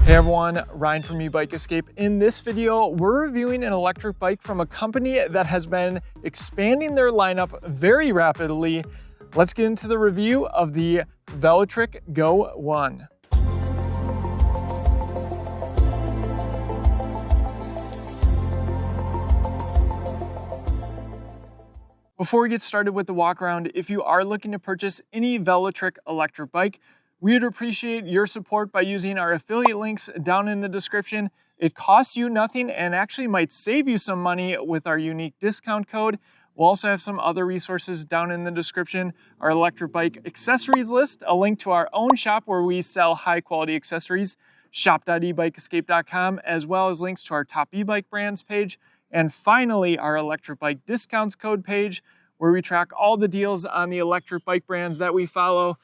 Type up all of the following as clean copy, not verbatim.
Hey everyone, Ryan from Ebike Escape. In this video, we're reviewing an electric bike from a company that has been expanding their lineup very rapidly. Let's get into the review of the Velotric Go1. Before we get started with the walk around, if you are looking to purchase any Velotric electric bike, we would appreciate your support by using our affiliate links down in the description. It costs you nothing and actually might save you some money with our unique discount code. We'll also have some other resources down in the description. Our electric bike accessories list, a link to our own shop where we sell high quality accessories, shop.ebikeescape.com, as well as links to our top e-bike brands page. And finally, our electric bike discounts code page where we track all the deals on the electric bike brands that we follow.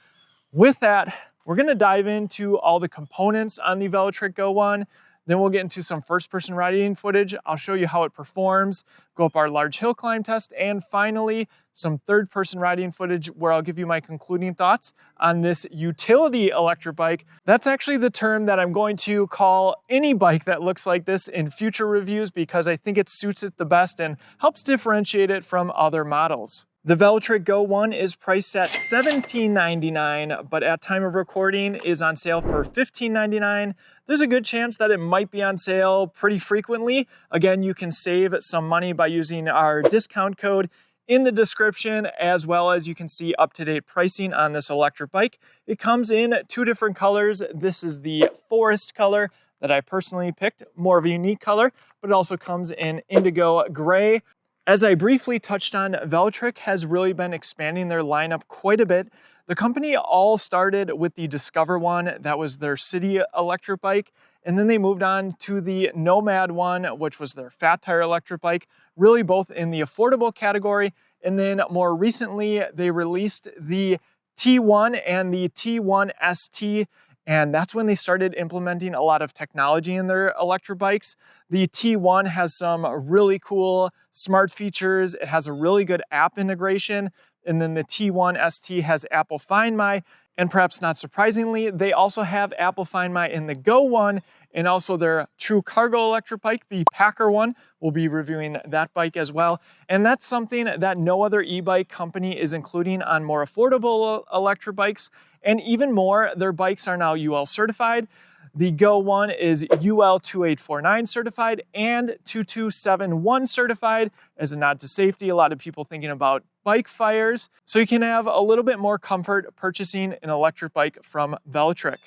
With that, we're going to dive into all the components on the Velotric Go1. Then we'll get into some first-person riding footage. I'll show you how it performs, go up our large hill climb test, and finally, some third-person riding footage where I'll give you my concluding thoughts on this utility electric bike. That's actually the term that I'm going to call any bike that looks like this in future reviews because I think it suits it the best and helps differentiate it from other models. The Velotric Go1 is priced at $17.99, but at time of recording is on sale for $15.99. There's a good chance that it might be on sale pretty frequently. Again, you can save some money by using our discount code in the description, as well as you can see up-to-date pricing on this electric bike. It comes in two different colors. This is the forest color that I personally picked, more of a unique color, but it also comes in indigo gray. As I briefly touched on, Velotric has really been expanding their lineup quite a bit. The company all started with the Discover one, that was their city electric bike, and then they moved on to the Nomad one, which was their fat tire electric bike, really both in the affordable category, and then more recently they released the T1 and the T1 ST, and that's when they started implementing a lot of technology in their electric bikes. The T1 has some really cool smart features. It has a really good app integration. And then the T1 ST has Apple Find My. And perhaps not surprisingly, they also have Apple Find My in the Go1 and also their true cargo electric bike, the Packer one. We'll be reviewing that bike as well. And that's something that no other e-bike company is including on more affordable electric bikes. And even more, their bikes are now UL certified. The Go1 is UL 2849 certified and 2271 certified. As a nod to safety, a lot of people thinking about bike fires. So you can have a little bit more comfort purchasing an electric bike from Velotric.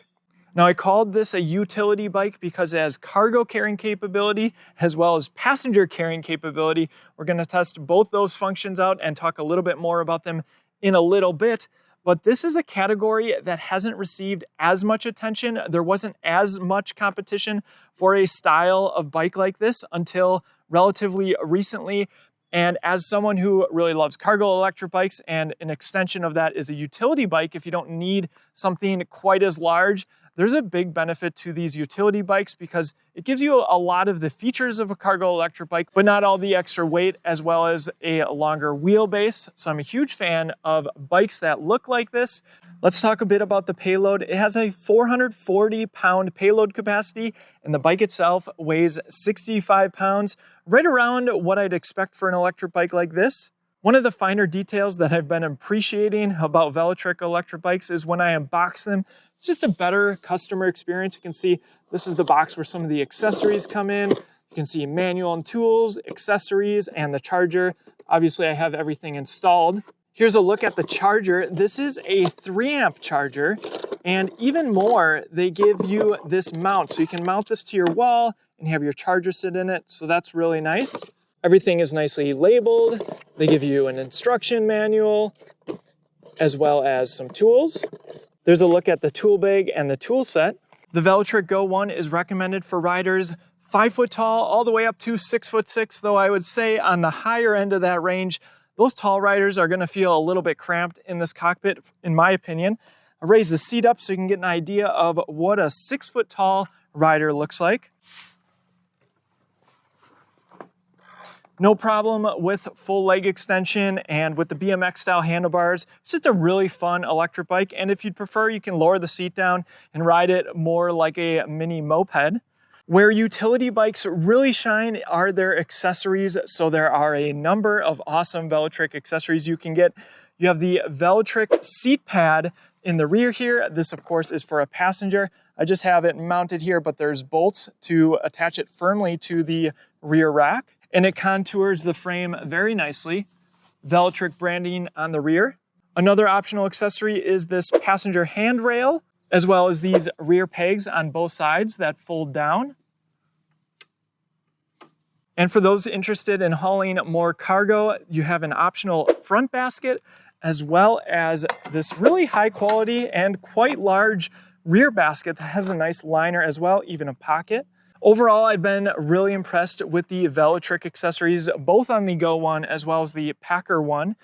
Now, I called this a utility bike because it has cargo carrying capability as well as passenger carrying capability. We're going to test both those functions out and talk a little bit more about them in a little bit. But this is a category that hasn't received as much attention. There wasn't as much competition for a style of bike like this until relatively recently. And as someone who really loves cargo electric bikes, and an extension of that is a utility bike, if you don't need something quite as large, there's a big benefit to these utility bikes because it gives you a lot of the features of a cargo electric bike, but not all the extra weight, as well as a longer wheelbase. So I'm a huge fan of bikes that look like this. Let's talk a bit about the payload. It has a 440-pound payload capacity, and the bike itself weighs 65 pounds, right around what I'd expect for an electric bike like this. One of the finer details that I've been appreciating about Velotric electric bikes is when I unbox them, it's just a better customer experience. You can see this is the box where some of the accessories come in. You can see manual and tools, accessories, and the charger. Obviously, I have everything installed. Here's a look at the charger. This is a 3-amp charger, and even more, they give you this mount. So you can mount this to your wall and have your charger sit in it. So that's really nice. Everything is nicely labeled. They give you an instruction manual as well as some tools. There's a look at the tool bag and the tool set. The Velotric Go1 is recommended for riders 5 foot tall all the way up to 6'6", though I would say on the higher end of that range, those tall riders are going to feel a little bit cramped in this cockpit, in my opinion. I raise the seat up so you can get an idea of what a 6 foot tall rider looks like. No problem with full leg extension and with the BMX style handlebars. It's just a really fun electric bike. And if you'd prefer, you can lower the seat down and ride it more like a mini moped. Where utility bikes really shine are their accessories. So there are a number of awesome Velotric accessories you can get. You have the Velotric seat pad in the rear here. This of course is for a passenger. I just have it mounted here, but there's bolts to attach it firmly to the rear rack. And it contours the frame very nicely. Velotric branding on the rear. Another optional accessory is this passenger handrail, as well as these rear pegs on both sides that fold down. And for those interested in hauling more cargo, you have an optional front basket, as well as this really high quality and quite large rear basket that has a nice liner as well, even a pocket. Overall, I've been really impressed with the Velotric accessories, both on the Go1 as well as the Packer one.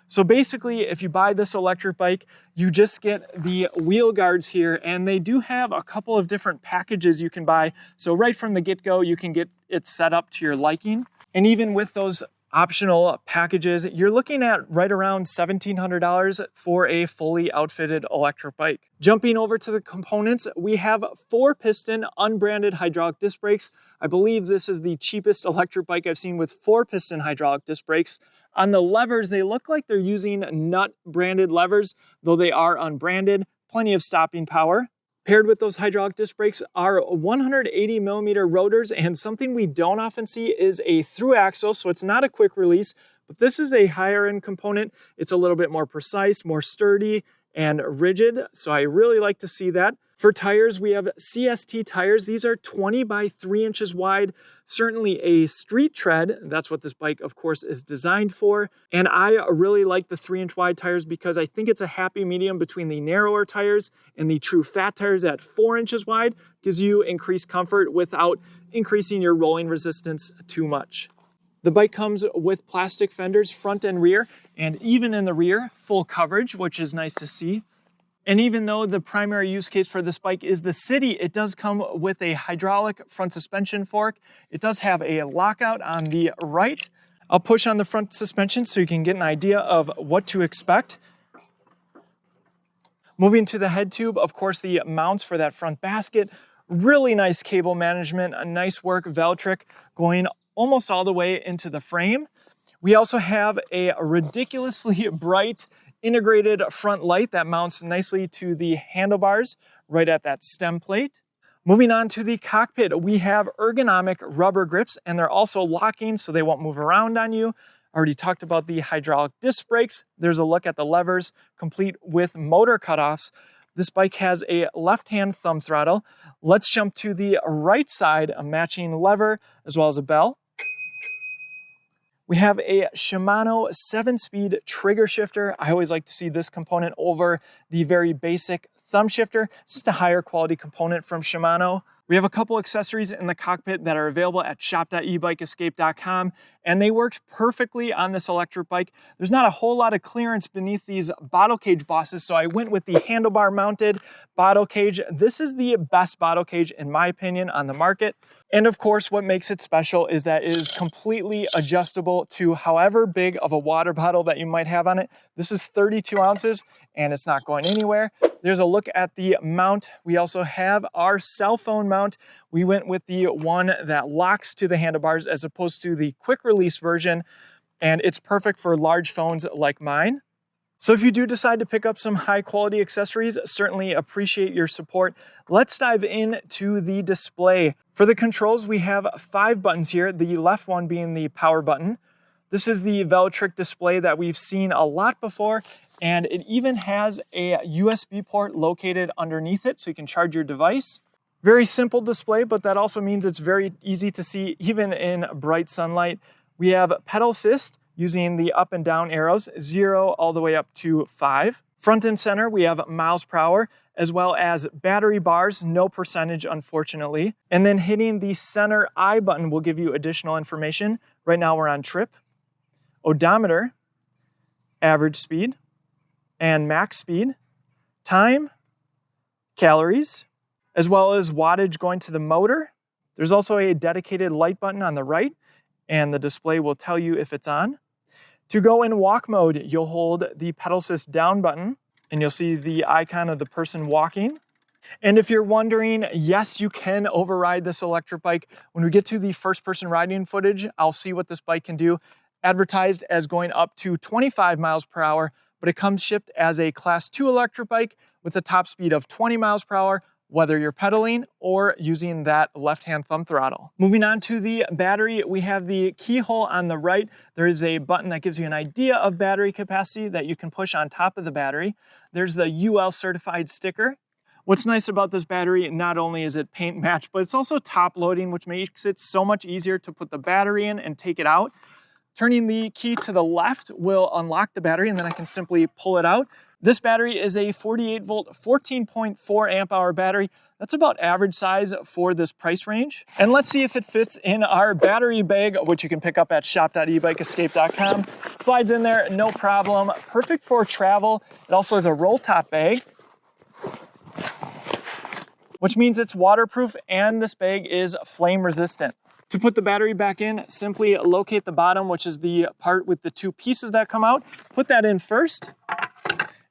So basically, if you buy this electric bike, you just get the wheel guards here, and they do have a couple of different packages you can buy. So right from the get-go, you can get it set up to your liking. And even with those optional packages, you're looking at right around $1,700 for a fully outfitted electric bike. Jumping over to the components, we have 4-piston unbranded hydraulic disc brakes. I believe this is the cheapest electric bike I've seen with 4-piston hydraulic disc brakes. On the levers, they look like they're using nut branded levers, though they are unbranded. Plenty of stopping power. Paired with those hydraulic disc brakes are 180 millimeter rotors, and something we don't often see is a through axle, so it's not a quick release, but this is a higher end component. It's a little bit more precise, more sturdy and rigid, so I really like to see that. For tires, we have CST tires. These are 20 by 3 inches wide, certainly a street tread. That's what this bike, of course, is designed for. And I really like the 3-inch wide tires because I think it's a happy medium between the narrower tires and the true fat tires at 4 inches wide. Gives you increased comfort without increasing your rolling resistance too much. The bike comes with plastic fenders front and rear, and even in the rear, full coverage, which is nice to see. And even though the primary use case for this bike is the city, it does come with a hydraulic front suspension fork. It does have a lockout on the right. I'll push on the front suspension so you can get an idea of what to expect. Moving to the head tube, of course, the mounts for that front basket. Really nice cable management, a nice work Velotric going almost all the way into the frame. We also have a ridiculously bright integrated front light that mounts nicely to the handlebars right at that stem plate. Moving on to the cockpit, we have ergonomic rubber grips, and they're also locking so they won't move around on you. Already talked about the hydraulic disc brakes. There's a look at the levers, complete with motor cutoffs. This bike has a left-hand thumb throttle. Let's jump to the right side, a matching lever as well as a bell. We have a Shimano 7-speed trigger shifter. I always like to see this component over the very basic thumb shifter. It's just a higher quality component from Shimano. We have a couple accessories in the cockpit that are available at shop.ebikeescape.com, and they worked perfectly on this electric bike. There's not a whole lot of clearance beneath these bottle cage bosses, so I went with the handlebar mounted bottle cage. This is the best bottle cage, in my opinion, on the market. And of course, what makes it special is that it is completely adjustable to however big of a water bottle that you might have on it. This is 32 ounces and it's not going anywhere. There's a look at the mount. We also have our cell phone mount. We went with the one that locks to the handlebars as opposed to the quick release version, and it's perfect for large phones like mine. So if you do decide to pick up some high quality accessories, certainly appreciate your support. Let's dive into the display. For the controls, we have 5 buttons here, the left one being the power button. This is the Velotric display that we've seen a lot before, and it even has a USB port located underneath it so you can charge your device. Very simple display, but that also means it's very easy to see even in bright sunlight. We have pedal assist, using the up and down arrows, 0 all the way up to 5. Front and center, we have miles per hour, as well as battery bars, no percentage, unfortunately. And then hitting the center I button will give you additional information. Right now we're on trip, odometer, average speed, and max speed, time, calories, as well as wattage going to the motor. There's also a dedicated light button on the right, and the display will tell you if it's on. To go in walk mode, you'll hold the pedal assist down button and you'll see the icon of the person walking. And if you're wondering, yes, you can override this electric bike. When we get to the first person riding footage, I'll see what this bike can do. Advertised as going up to 25 miles per hour, but it comes shipped as a class 2 electric bike with a top speed of 20 miles per hour, whether you're pedaling or using that left-hand thumb throttle. Moving on to the battery, we have the keyhole on the right. There is a button that gives you an idea of battery capacity that you can push on top of the battery. There's the UL certified sticker. What's nice about this battery, not only is it paint match, but it's also top loading, which makes it so much easier to put the battery in and take it out. Turning the key to the left will unlock the battery, and then I can simply pull it out. This battery is a 48 volt, 14.4 amp hour battery. That's about average size for this price range. And let's see if it fits in our battery bag, which you can pick up at shop.ebikeescape.com. Slides in there, no problem. Perfect for travel. It also has a roll top bag, which means it's waterproof and this bag is flame resistant. To put the battery back in, simply locate the bottom, which is the part with the 2 pieces that come out. Put that in first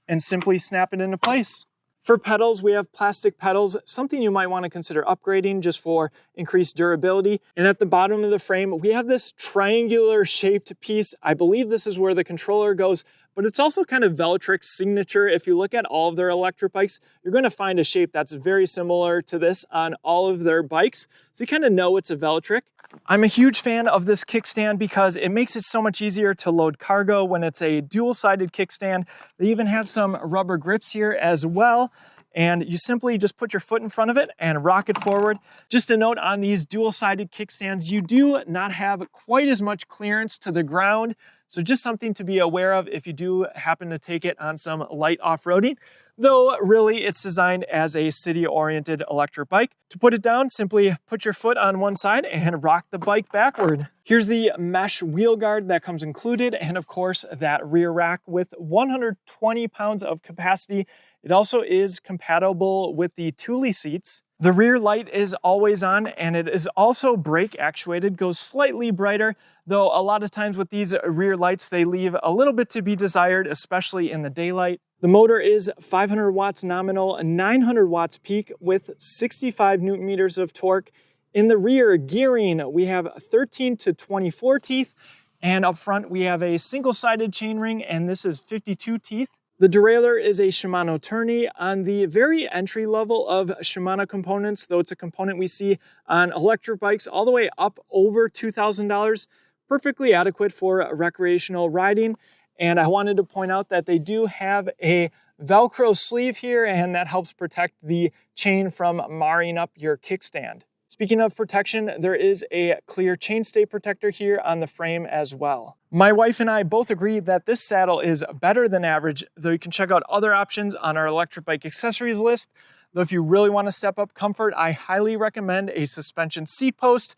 and simply snap it into place. For pedals, we have plastic pedals, something you might want to consider upgrading just for increased durability. And at the bottom of the frame, we have this triangular shaped piece. I believe this is where the controller goes, but it's also kind of Velotric's signature. If you look at all of their electric bikes, you're going to find a shape that's very similar to this on all of their bikes. So you kind of know it's a Velotric. I'm a huge fan of this kickstand because it makes it so much easier to load cargo when it's a dual-sided kickstand. They even have some rubber grips here as well. And you simply just put your foot in front of it and rock it forward. Just a note on these dual-sided kickstands, you do not have quite as much clearance to the ground. So just something to be aware of if you do happen to take it on some light off-roading. Though really it's designed as a city-oriented electric bike. To put it down, simply put your foot on one side and rock the bike backward. Here's the mesh wheel guard that comes included, and of course that rear rack with 120 pounds of capacity. It also is compatible with the Thule seats. The rear light is always on, and it is also brake actuated, goes slightly brighter, though a lot of times with these rear lights, they leave a little bit to be desired, especially in the daylight. The motor is 500 watts nominal, 900 watts peak with 65 Newton meters of torque. In the rear gearing, we have 13 to 24 teeth, and up front we have a single-sided chainring, and this is 52 teeth. The derailleur is a Shimano tourney on the very entry level of Shimano components, though it's a component we see on electric bikes all the way up over $2,000. Perfectly adequate for recreational riding. And I wanted to point out that they do have a Velcro sleeve here, and that helps protect the chain from marring up your kickstand. Speaking of protection, there is a clear chainstay protector here on the frame as well. My wife and I both agree that this saddle is better than average, though you can check out other options on our electric bike accessories list. Though if you really want to step up comfort, I highly recommend a suspension seat post.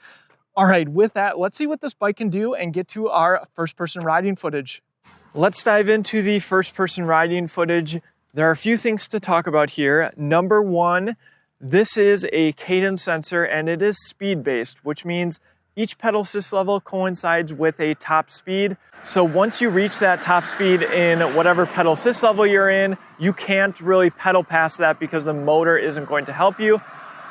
All right, with that, let's see what this bike can do and get to our first-person riding footage. Let's dive into the first-person riding footage. There are a few things to talk about here. Number one, this is a cadence sensor and it is speed-based, which means each pedal assist level coincides with a top speed. So once you reach that top speed in whatever pedal assist level you're in, you can't really pedal past that because the motor isn't going to help you.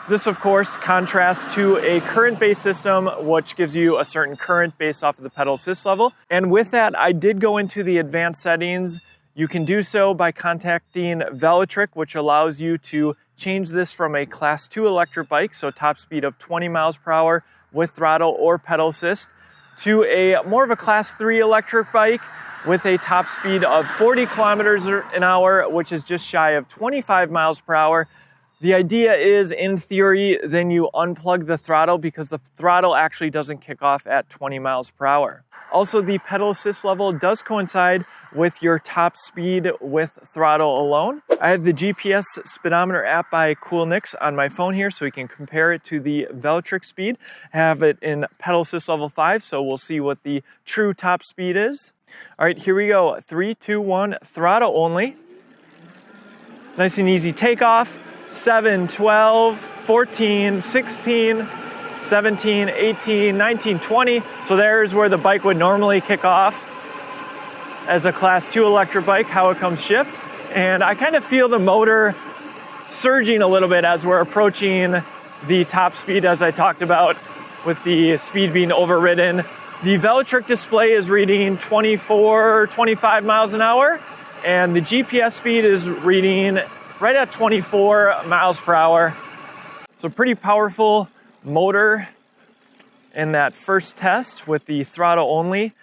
This, of course, contrasts to a current-based system, which gives you a certain current based off of the pedal assist level. And with that, I did go into the advanced settings. You can do so by contacting Velotric, which allows you to change this from a class 2 electric bike, so top speed of 20 miles per hour with throttle or pedal assist, to a more of a class 3 electric bike with a top speed of 40 kilometers an hour, which is just shy of 25 miles per hour. The idea is, in theory, then you unplug the throttle because the throttle actually doesn't kick off at 20 miles per hour. Also, the pedal assist level does coincide with your top speed with throttle alone. I have the GPS speedometer app by Coolnix on my phone here, so we can compare it to the Velotric speed. I have it in pedal assist level 5, so we'll see what the true top speed is. All right, here we go. 3, 2, 1, throttle only. Nice and easy takeoff. 7, 12, 14, 16, 17, 18, 19, 20. So there's where the bike would normally kick off as a class 2 electric bike, how it comes shipped. And I kind of feel the motor surging a little bit as we're approaching the top speed, as I talked about, with the speed being overridden. The Velotric display is reading 24, 25 miles an hour, and the GPS speed is reading right at 24 miles per hour. So pretty powerful motor in that first test with the throttle only.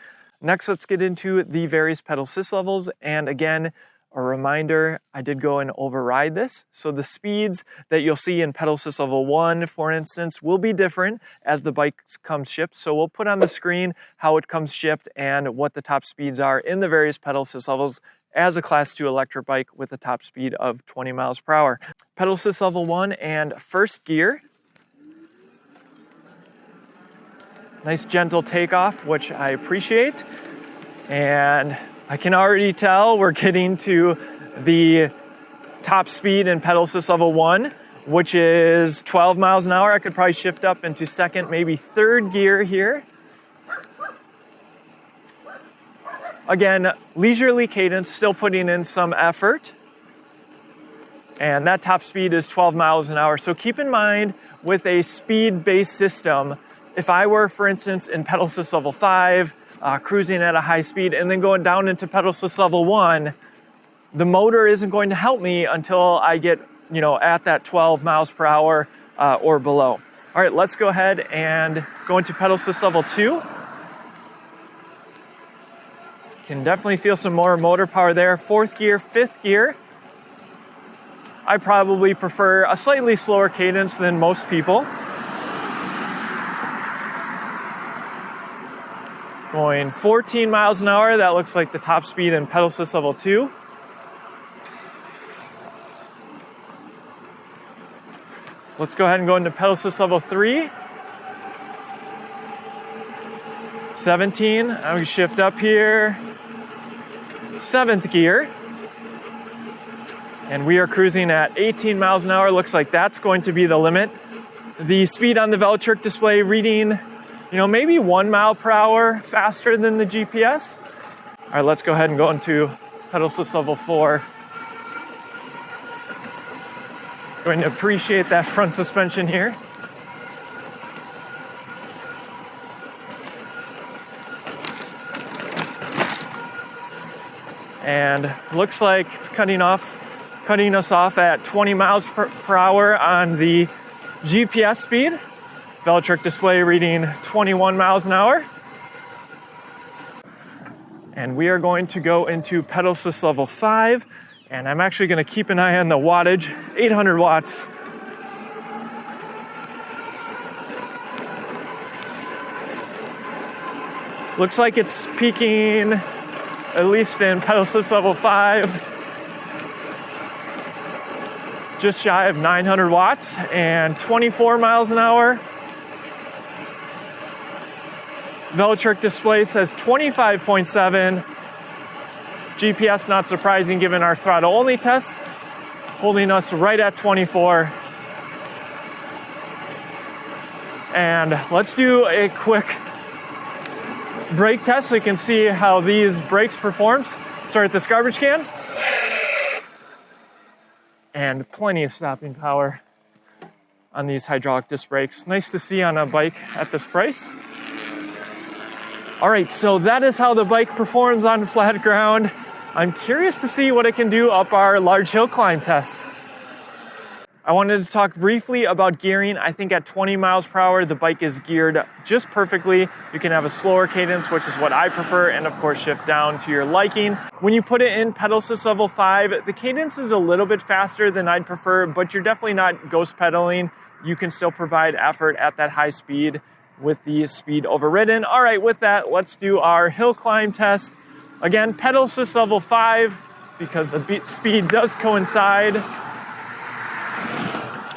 Next, let's get into the various pedal assist levels. And again, a reminder, I did go and override this. So the speeds that you'll see in pedal assist level 1, for instance, will be different as the bike comes shipped. So we'll put on the screen how it comes shipped and what the top speeds are in the various pedal assist levels as a class 2 electric bike with a top speed of 20 miles per hour. Pedal assist level 1 and first gear. Nice gentle takeoff, which I appreciate. And I can already tell we're getting to the top speed in pedal assist level 1, which is 12 miles an hour. I could probably shift up into second, maybe third gear here. Again, leisurely cadence, still putting in some effort. And that top speed is 12 miles an hour. So keep in mind, with a speed-based system, if I were, for instance, in pedal assist level 5, cruising at a high speed, and then going down into pedal assist level 1, the motor isn't going to help me until I get, at that 12 miles per hour or below. All right, let's go ahead and go into pedal assist level 2. Can definitely feel some more motor power there. Fourth gear, fifth gear. I probably prefer a slightly slower cadence than most people. Going 14 miles an hour, that looks like the top speed in pedal assist level 2. Let's go ahead and go into pedal assist level 3. 17, I'm gonna shift up here. 7th gear. And we are cruising at 18 miles an hour. Looks like that's going to be the limit. The speed on the Velotric display reading, maybe 1 mile per hour faster than the GPS. All right, let's go ahead and go into pedal assist level 4. Going to appreciate that front suspension here. And looks like it's cutting us off at 20 miles per hour on the GPS speed. Velotric display reading 21 miles an hour. And we are going to go into pedal assist level 5. And I'm actually going to keep an eye on the wattage, 800 watts. Looks like it's peaking, at least in pedal assist level 5, just shy of 900 watts and 24 miles an hour. Velotric display says 25.7. GPS, not surprising given our throttle only test, holding us right at 24. And let's do a quick brake test so you can see how these brakes perform. Start at this garbage can. And plenty of stopping power on these hydraulic disc brakes. Nice to see on a bike at this price. All right, so that is how the bike performs on flat ground. I'm curious to see what it can do up our large hill climb test. I wanted to talk briefly about gearing. I think at 20 miles per hour, the bike is geared just perfectly. You can have a slower cadence, which is what I prefer, and of course shift down to your liking. When you put it in pedal assist level 5, the cadence is a little bit faster than I'd prefer, but you're definitely not ghost pedaling. You can still provide effort at that high speed with the speed overridden. All right, with that, let's do our hill climb test. Again, pedal assist level 5, because the speed does coincide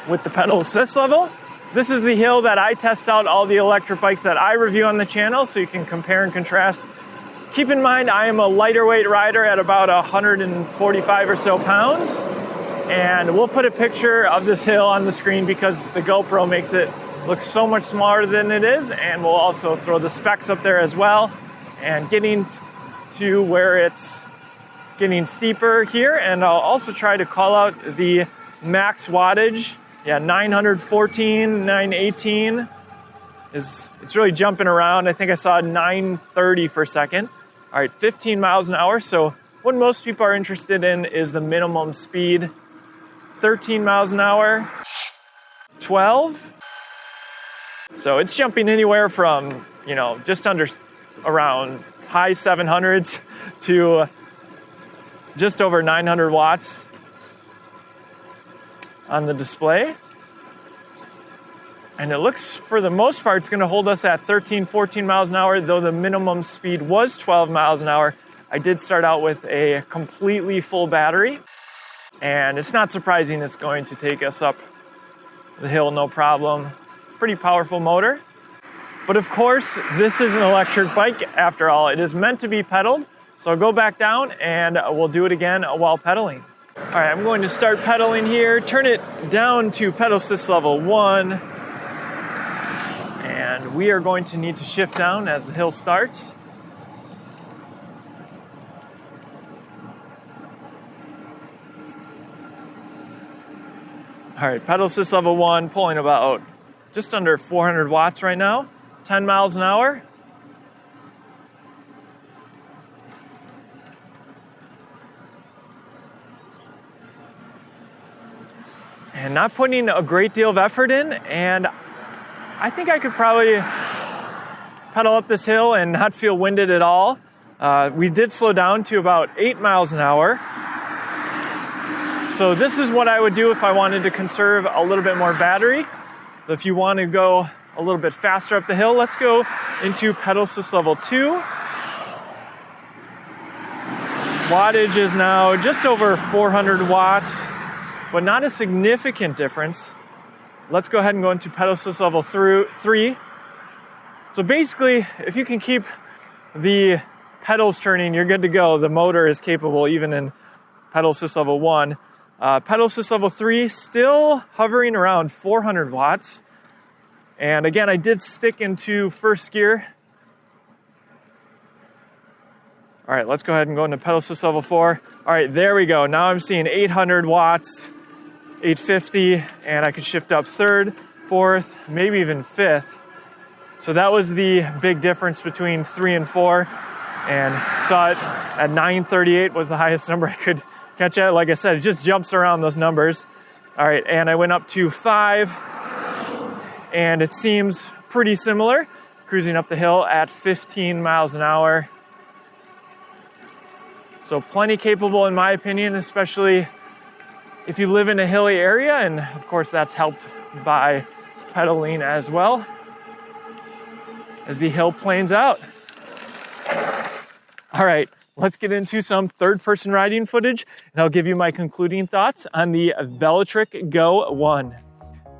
with the pedal assist level. This is the hill that I test out all the electric bikes that I review on the channel, so you can compare and contrast. Keep in mind, I am a lighter weight rider at about 145 or so pounds. And we'll put a picture of this hill on the screen because the GoPro makes it look so much smaller than it is, and we'll also throw the specs up there as well. And getting to where it's getting steeper here, and I'll also try to call out the max wattage. Yeah, 914, 918 it's really jumping around. I think I saw 930 for a second. All right, 15 miles an hour. So what most people are interested in is the minimum speed. 13 miles an hour, 12. So it's jumping anywhere from, just under around high 700s to just over 900 watts on the display. And it looks, for the most part, it's going to hold us at 13, 14 miles an hour, though the minimum speed was 12 miles an hour. I did start out with a completely full battery, and it's not surprising it's going to take us up the hill no problem. Pretty powerful motor. But of course, this is an electric bike after all. It is meant to be pedaled. So I'll go back down and we'll do it again while pedaling. All right, I'm going to start pedaling here, turn it down to pedal assist level 1. And we are going to need to shift down as the hill starts. All right, pedal assist level 1, pulling about just under 400 watts right now, 10 miles an hour. And not putting a great deal of effort in, and I think I could probably pedal up this hill and not feel winded at all. We did slow down to about 8 miles an hour. So this is what I would do if I wanted to conserve a little bit more battery. If you want to go a little bit faster up the hill, let's go into pedal assist level 2. Wattage is now just over 400 watts, but not a significant difference. Let's go ahead and go into pedal assist level 3. So basically, if you can keep the pedals turning, you're good to go. The motor is capable even in pedal assist level 1. Pedal assist level 3, still hovering around 400 watts. And again, I did stick into first gear. All right, let's go ahead and go into pedal assist level 4. All right, there we go. Now I'm seeing 800 watts, 850, and I could shift up third, fourth, maybe even fifth. So that was the big difference between 3 and 4. And saw it at 938 was the highest number I could catch at. Like I said, it just jumps around those numbers. All right, and I went up to 5, and it seems pretty similar, cruising up the hill at 15 miles an hour. So plenty capable in my opinion, especially if you live in a hilly area, and of course that's helped by pedaling as well as the hill planes out. All right, let's get into some third-person riding footage, and I'll give you my concluding thoughts on the Velotric Go1.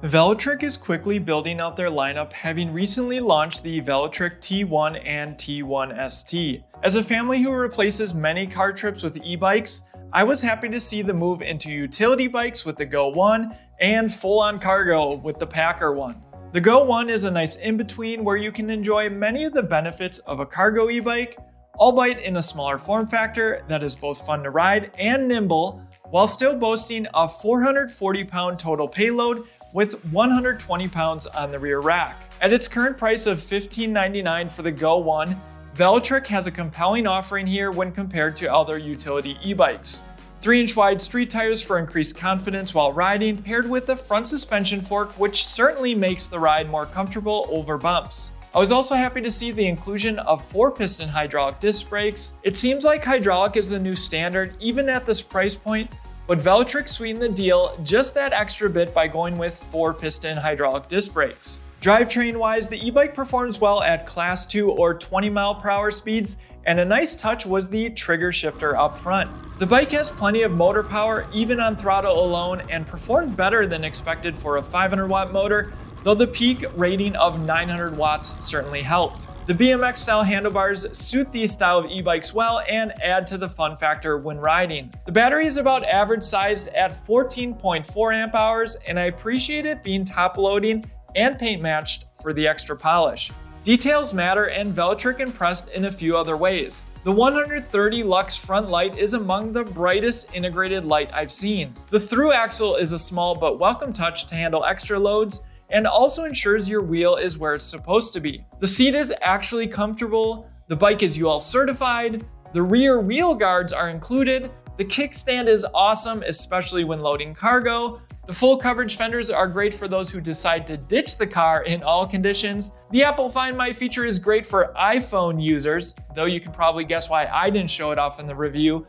Velotric is quickly building out their lineup, having recently launched the Velotric T1 and T1 ST. As a family who replaces many car trips with e-bikes, I was happy to see the move into utility bikes with the Go1 and full-on cargo with the Packer one. The Go1 is a nice in-between where you can enjoy many of the benefits of a cargo e-bike, albeit in a smaller form factor that is both fun to ride and nimble, while still boasting a 440-pound total payload with 120 pounds on the rear rack. At its current price of $15.99 for the Go1, Velotric has a compelling offering here when compared to other utility e-bikes. 3-inch wide street tires for increased confidence while riding, paired with a front suspension fork, which certainly makes the ride more comfortable over bumps. I was also happy to see the inclusion of 4-piston hydraulic disc brakes. It seems like hydraulic is the new standard even at this price point, but Velotric sweetened the deal just that extra bit by going with 4-piston hydraulic disc brakes. Drivetrain-wise, the e-bike performs well at Class 2 or 20 mile/hour speeds, and a nice touch was the trigger shifter up front. The bike has plenty of motor power even on throttle alone and performed better than expected for a 500 watt motor, though the peak rating of 900 watts certainly helped. The BMX style handlebars suit these style of e-bikes well and add to the fun factor when riding. The battery is about average sized at 14.4 amp hours, and I appreciate it being top loading and paint matched for the extra polish. Details matter, and Velotric impressed in a few other ways. The 130 lux front light is among the brightest integrated light I've seen. The through axle is a small but welcome touch to handle extra loads, and also ensures your wheel is where it's supposed to be. The seat is actually comfortable, the bike is UL certified, the rear wheel guards are included, the kickstand is awesome, especially when loading cargo. The full coverage fenders are great for those who decide to ditch the car in all conditions. The Apple Find My feature is great for iPhone users, though you can probably guess why I didn't show it off in the review.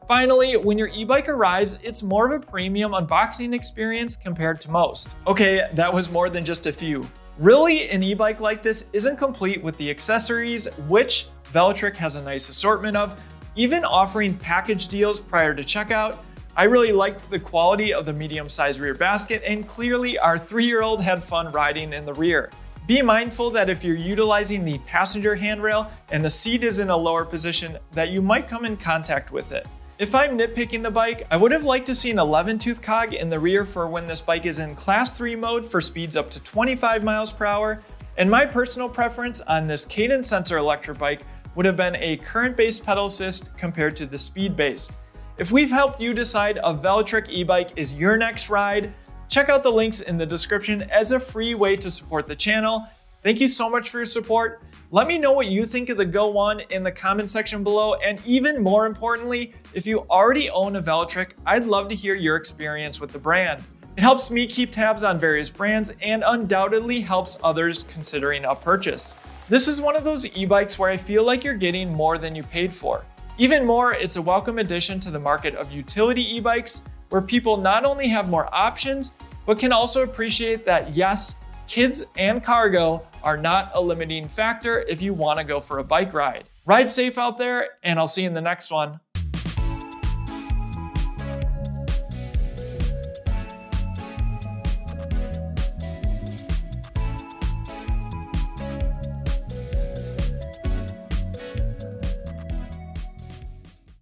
Finally, when your e-bike arrives, it's more of a premium unboxing experience compared to most. Okay, that was more than just a few. Really, an e-bike like this isn't complete with the accessories, which Velotric has a nice assortment of, even offering package deals prior to checkout. I really liked the quality of the medium-sized rear basket, and clearly our 3-year-old had fun riding in the rear. Be mindful that if you're utilizing the passenger handrail and the seat is in a lower position, that you might come in contact with it. If I'm nitpicking the bike, I would have liked to see an 11-tooth cog in the rear for when this bike is in Class 3 mode for speeds up to 25 miles per hour, and my personal preference on this cadence sensor electric bike would have been a current-based pedal assist compared to the speed-based. If we've helped you decide a Velotric e-bike is your next ride, check out the links in the description as a free way to support the channel. Thank you so much for your support. Let me know what you think of the Go1 in the comment section below, and even more importantly, if you already own a Velotric, I'd love to hear your experience with the brand. It helps me keep tabs on various brands and undoubtedly helps others considering a purchase. This is one of those e-bikes where I feel like you're getting more than you paid for. Even more, it's a welcome addition to the market of utility e-bikes, where people not only have more options, but can also appreciate that yes, kids and cargo are not a limiting factor if you want to go for a bike ride. Ride safe out there, and I'll see you in the next one.